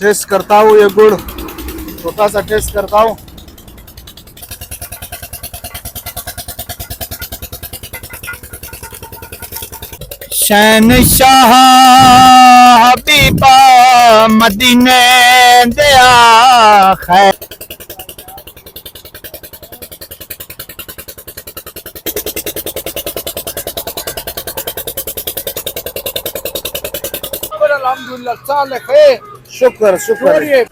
Test करता हूँ ये गुड़, छोटा सा टेस्ट करता हूँ। शहनशाह हबीबा मदीने दिया खैर। अल्हम्दुलिल्लाह साल खैर। शुक्र शुक्र।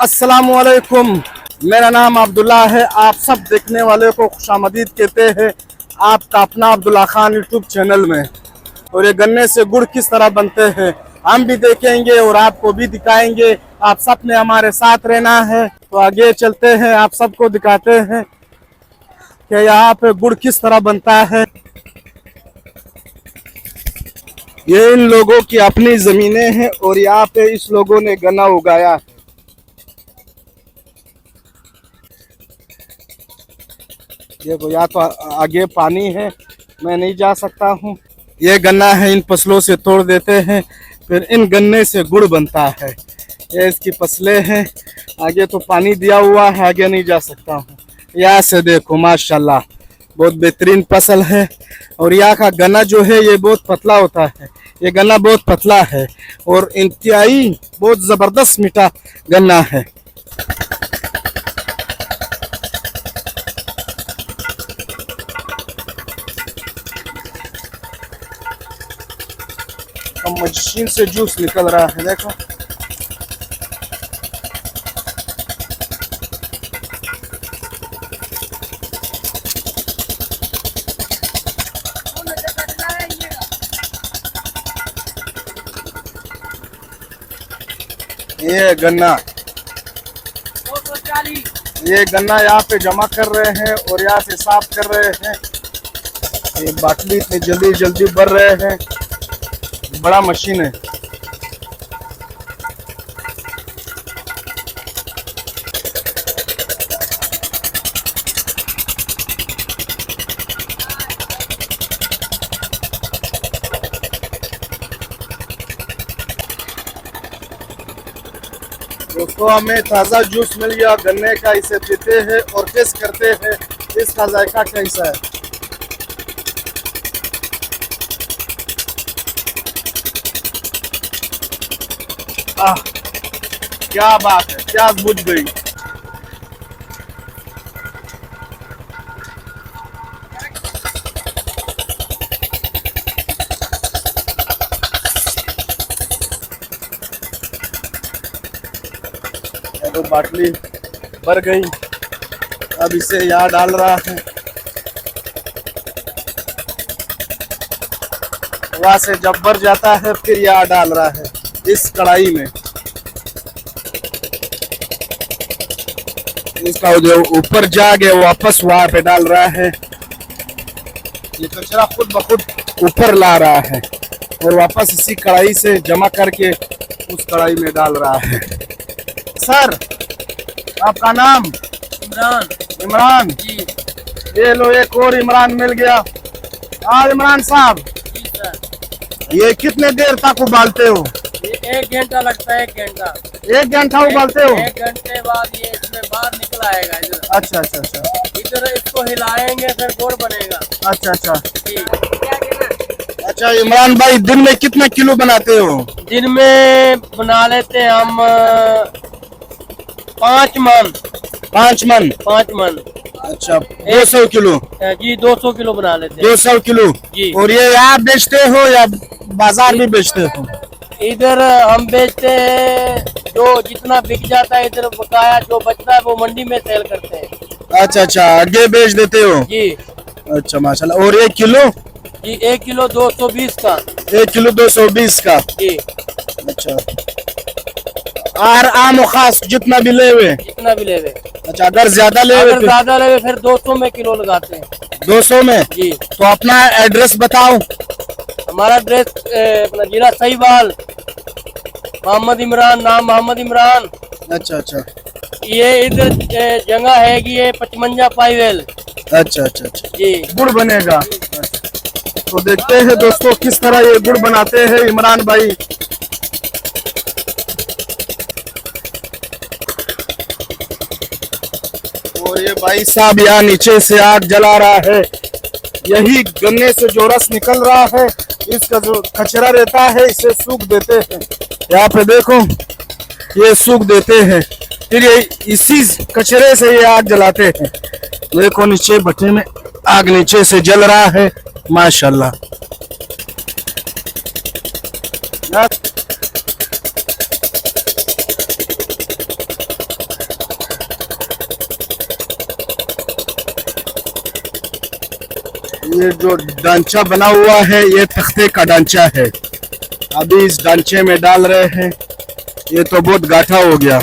अस्सलामुअलैकुम, मेरा नाम अब्दुल्ला है। आप सब देखने वाले को खुशामदीद कहते हैं आपका अपना अब्दुल्ला खान यूट्यूब चैनल में। और ये गन्ने से गुड़ किस तरह बनते हैं हम भी देखेंगे और आपको भी दिखाएंगे। आप सब ने हमारे साथ रहना है। तो आगे चलते हैं, आप सबको दिखाते हैं कि यहाँ पे गुड़ किस तरह बनता है। ये इन लोगों की अपनी जमीनें हैं और यहाँ पे इस लोगों ने गन्ना उगाया। देखो या तो आगे पानी है, मैं नहीं जा सकता हूँ। ये गन्ना है, इन फसलों से तोड़ देते हैं, फिर इन गन्ने से गुड़ बनता है। ये इसकी फसलें हैं, आगे तो पानी दिया हुआ है, आगे नहीं जा सकता हूँ। यहाँ से देखो माशाल्लाह बहुत बेहतरीन फसल है। और यहाँ का गन्ना जो है ये बहुत पतला होता है। ये गन्ना बहुत पतला है और इंतहाई बहुत ज़बरदस्त मीठा गन्ना है। मशीन से जूस निकल रहा है, देखो। ये गन्ना, ये गन्ना यहाँ पे जमा कर रहे हैं और यहाँ से साफ कर रहे हैं। ये बाटली इतनी जल्दी जल्दी भर रहे हैं, बड़ा मशीन है। दोस्तों हमें ताज़ा जूस मिल गया गन्ने का, इसे पीते हैं और टेस्ट करते हैं इसका जायका कैसा है। आह क्या बात है, प्यास बुझ गई। तो बाटली भर गई, अब इसे यहाँ डाल रहा है। वहां से जब भर जाता है फिर यहाँ डाल रहा है इस कढ़ाई में। इसका जो ऊपर जाग है वापस वहां पे डाल रहा है। ये कचरा खुद ब खुद ऊपर ला रहा है और वापस इसी कढ़ाई से जमा करके उस कढ़ाई में डाल रहा है। सर आपका नाम? इमरान। इमरान जी। ये लो एक और इमरान मिल गया। हाँ इमरान साहब, जी सर। ये कितने देर तक उबालते हो? ये 1 घंटा लगता है। 1 घंटा। 1 घंटा उबालते हो? 1 घंटे बाद ये इसमें बाहर निकल आएगा इधर। अच्छा अच्छा अच्छा। इधर इसको हिलाएंगे फिर गुड़ बनेगा। अच्छा अच्छा जी। अच्छा इमरान भाई, दिन में कितने किलो बनाते हो? दिन में बना लेते हैं हम 5 मन। 5 मन? 5 मन। अच्छा 200 किलो? जी 200 किलो बना लेते हैं। 200 किलो जी। और ये यहाँ बेचते हो या बाजार में बेचते हो? इधर हम बेचते हैं, जो जितना बिक जाता है इधर बकाया जो बचता है वो मंडी में सेल करते हैं। अच्छा अच्छा, आगे बेच देते हो? जी। अच्छा माशाल्लाह। और 1 किलो? जी 1 किलो 220 का। 1 किलो 220 का? जी। अच्छा और आम और खास जितना भी लेवे। जितना भी लेवे। अच्छा, अगर ज्यादा लेवे अगर ज्यादा लेवे फिर 200 में किलो लगाते हैं। 200 में जी। तो अपना एड्रेस बताओ। हमारा एड्रेस अपना जिला सहीवाल, मोहम्मद इमरान, नाम मोहम्मद इमरान। अच्छा अच्छा ये इधर जगह है कि ये 55 पाईवेल। अच्छा अच्छा अच्छा जी। गुड़ बनेगा। तो देखते हैं दोस्तों किस तरह ये गुड़ बनाते हैं इमरान भाई। और ये भाई साहब यहाँ नीचे से आग जला रहा है। यही गन्ने से जो रस निकल रहा है, इसका जो कचरा रहता है इसे सूख देते हैं। यहाँ पे देखो ये सूख देते हैं, फिर ये इसी कचरे से ये आग जलाते हैं। देखो नीचे भट्टे में आग नीचे से जल रहा है, माशाल्लाह। ये जो ढांचा बना हुआ है ये तख्ते का ढांचा है। अभी इस ढांचे में डाल रहे हैं। ये तो बहुत गाढ़ा हो गया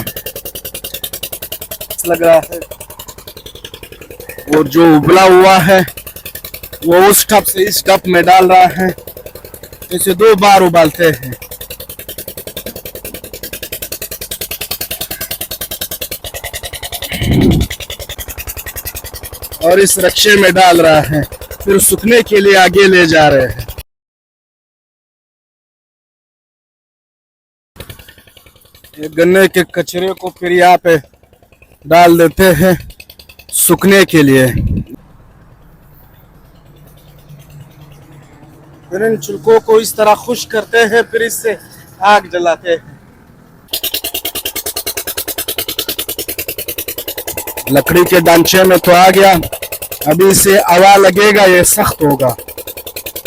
लग रहा है। और जो उबला हुआ है वो उस टप से इस टप में डाल रहा है। इसे 2 बार उबालते हैं। और इस रक्शे में डाल रहा है, फिर सूखने के लिए आगे ले जा रहे हैं। ये गन्ने के कचरे को फिर यहाँ पे डाल देते हैं सूखने के लिए। फिर इन छिलकों को इस तरह खुश्क करते हैं, फिर इससे आग जलाते हैं। लकड़ी के ढांचे में तो आ गया, अभी इसे हवा लगेगा, ये सख्त होगा।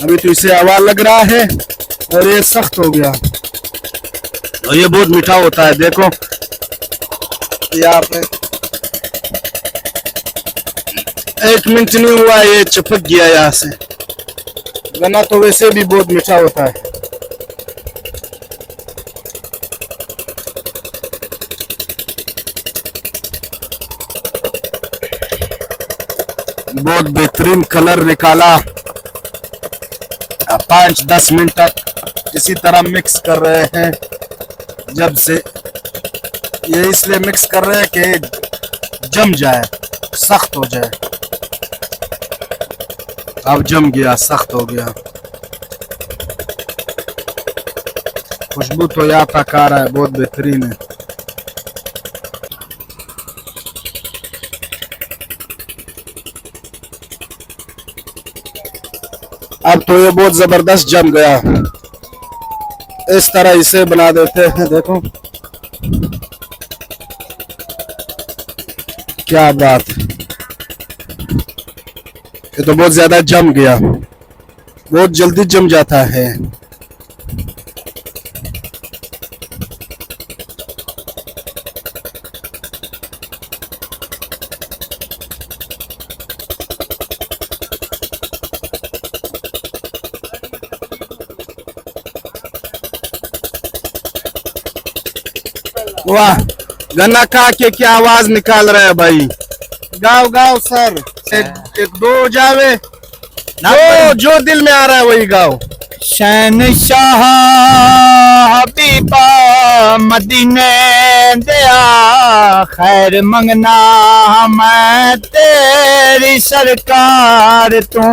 अभी तो इसे हवा लग रहा है और ये सख्त हो गया। और ये बहुत मीठा होता है। देखो यहाँ पे 1 मिनट नहीं हुआ ये चिपक गया यहाँ से। गन्ना तो वैसे भी बहुत मीठा होता है। बहुत बेहतरीन कलर निकाला। 5-10 मिनट तक इसी तरह मिक्स कर रहे हैं। जब से ये इसलिए मिक्स कर रहे हैं कि जम जाए, सख्त हो जाए। अब जम गया, सख्त हो गया। खुशबू तो यहाँ तक आ रहा है, बहुत बेहतरीन है। अब तो ये बहुत जबरदस्त जम गया। इस तरह इसे बना देते हैं। देखो क्या बात है, ये तो बहुत ज्यादा जम गया, बहुत जल्दी जम जाता है। वाह, गन्ना खा के क्या आवाज निकाल रहे हैं भाई। गाओ गाओ सर, एक दो जावे, जो दिल में आ रहा है वही गाओ। शहनशाह हबीबा मदीने दिया, खैर मंगना मैं तेरी सरकार तू,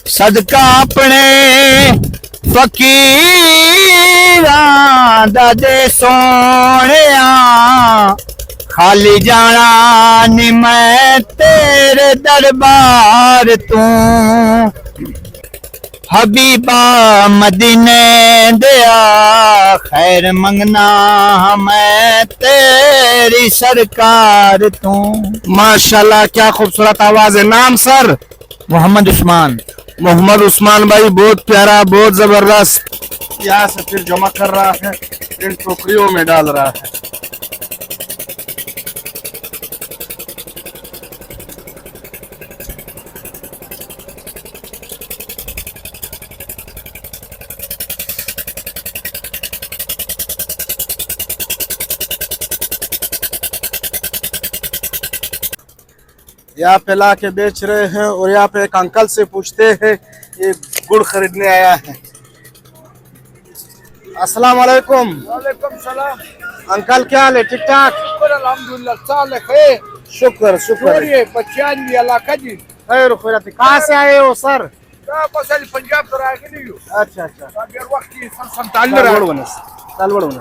सदका अपने फकीरां दा दे सोहणिया, खाली जाना नी मैं तेरे दरबार तू, हबीबा मदीने दिया, खैर मंगना मैं तेरी सरकार तू। माशाल्लाह, क्या खूबसूरत आवाज है। नाम सर? मोहम्मद उस्मान। मोहम्मद उस्मान भाई, बहुत प्यारा, बहुत जबरदस्त। यहाँ से फिर जमा कर रहा है, इन टोकरियों में डाल रहा है। यहाँ पे ला के बेच रहे हैं। और यहाँ पे एक अंकल से पूछते हैं, ये गुड़ खरीदने आया है। अस्सलाम वालेकुम। वालेकुम सलाम। अंकल क्या हाल है? ठीक ठाक? शुक्र अल्हम्दुलिल्लाह। साल खैर। शुक्र शुक्र। ये बच्चियां भी इलाका जी। खैर खैर। कहाँ से आए हो सर? बस अली पंजाब तो रह के नहीं हो। अच्छा अच्छा। अगर वक्त की संतान रहा। तालवड़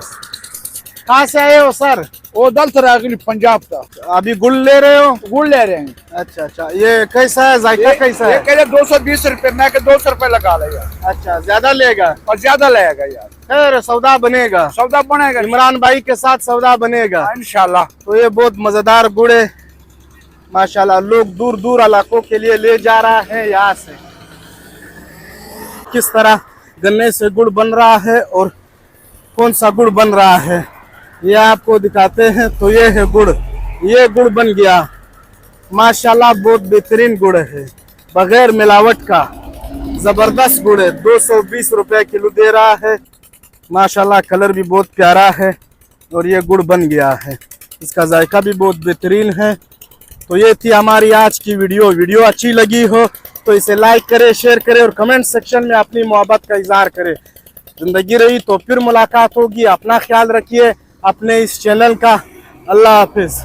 कहाँ से आए हो सर? वो दल तो रह गई पंजाब का। अभी गुड़ ले रहे हो? गुड़ ले रहे हैं। अच्छा अच्छा। ये कैसा है? जायका कैसा ये है? कह रहे 220 रुपए, मैं के 200 रुपए लगा ले यार। अच्छा, ज्यादा लेगा? और ज्यादा लगेगा यार। खैर सौदा बनेगा, सौदा बनेगा इमरान भाई के साथ सौदा बनेगा इंशाल्लाह। तो ये बहुत मजेदार गुड़ है माशाल्लाह। लोग दूर दूर इलाकों के लिए ले जा रहा है यहाँ से। किस तरह गन्ने से गुड़ बन रहा है और कौन सा गुड़ बन रहा है ये आपको दिखाते हैं। तो ये है गुड़, ये गुड़ बन गया माशाल्लाह। बहुत बेहतरीन गुड़ है, बगैर मिलावट का जबरदस्त गुड़ है। 220 रुपए किलो दे रहा है माशाल्लाह। कलर भी बहुत प्यारा है और ये गुड़ बन गया है। इसका जायका भी बहुत बेहतरीन है। तो ये थी हमारी आज की वीडियो अच्छी लगी हो तो इसे लाइक करें, शेयर करें और कमेंट सेक्शन में अपनी मोहब्बत का इजहार करें। जिंदगी रही तो फिर मुलाकात होगी। अपना ख्याल रखिए अपने इस चैनल का। अल्लाह हाफिज।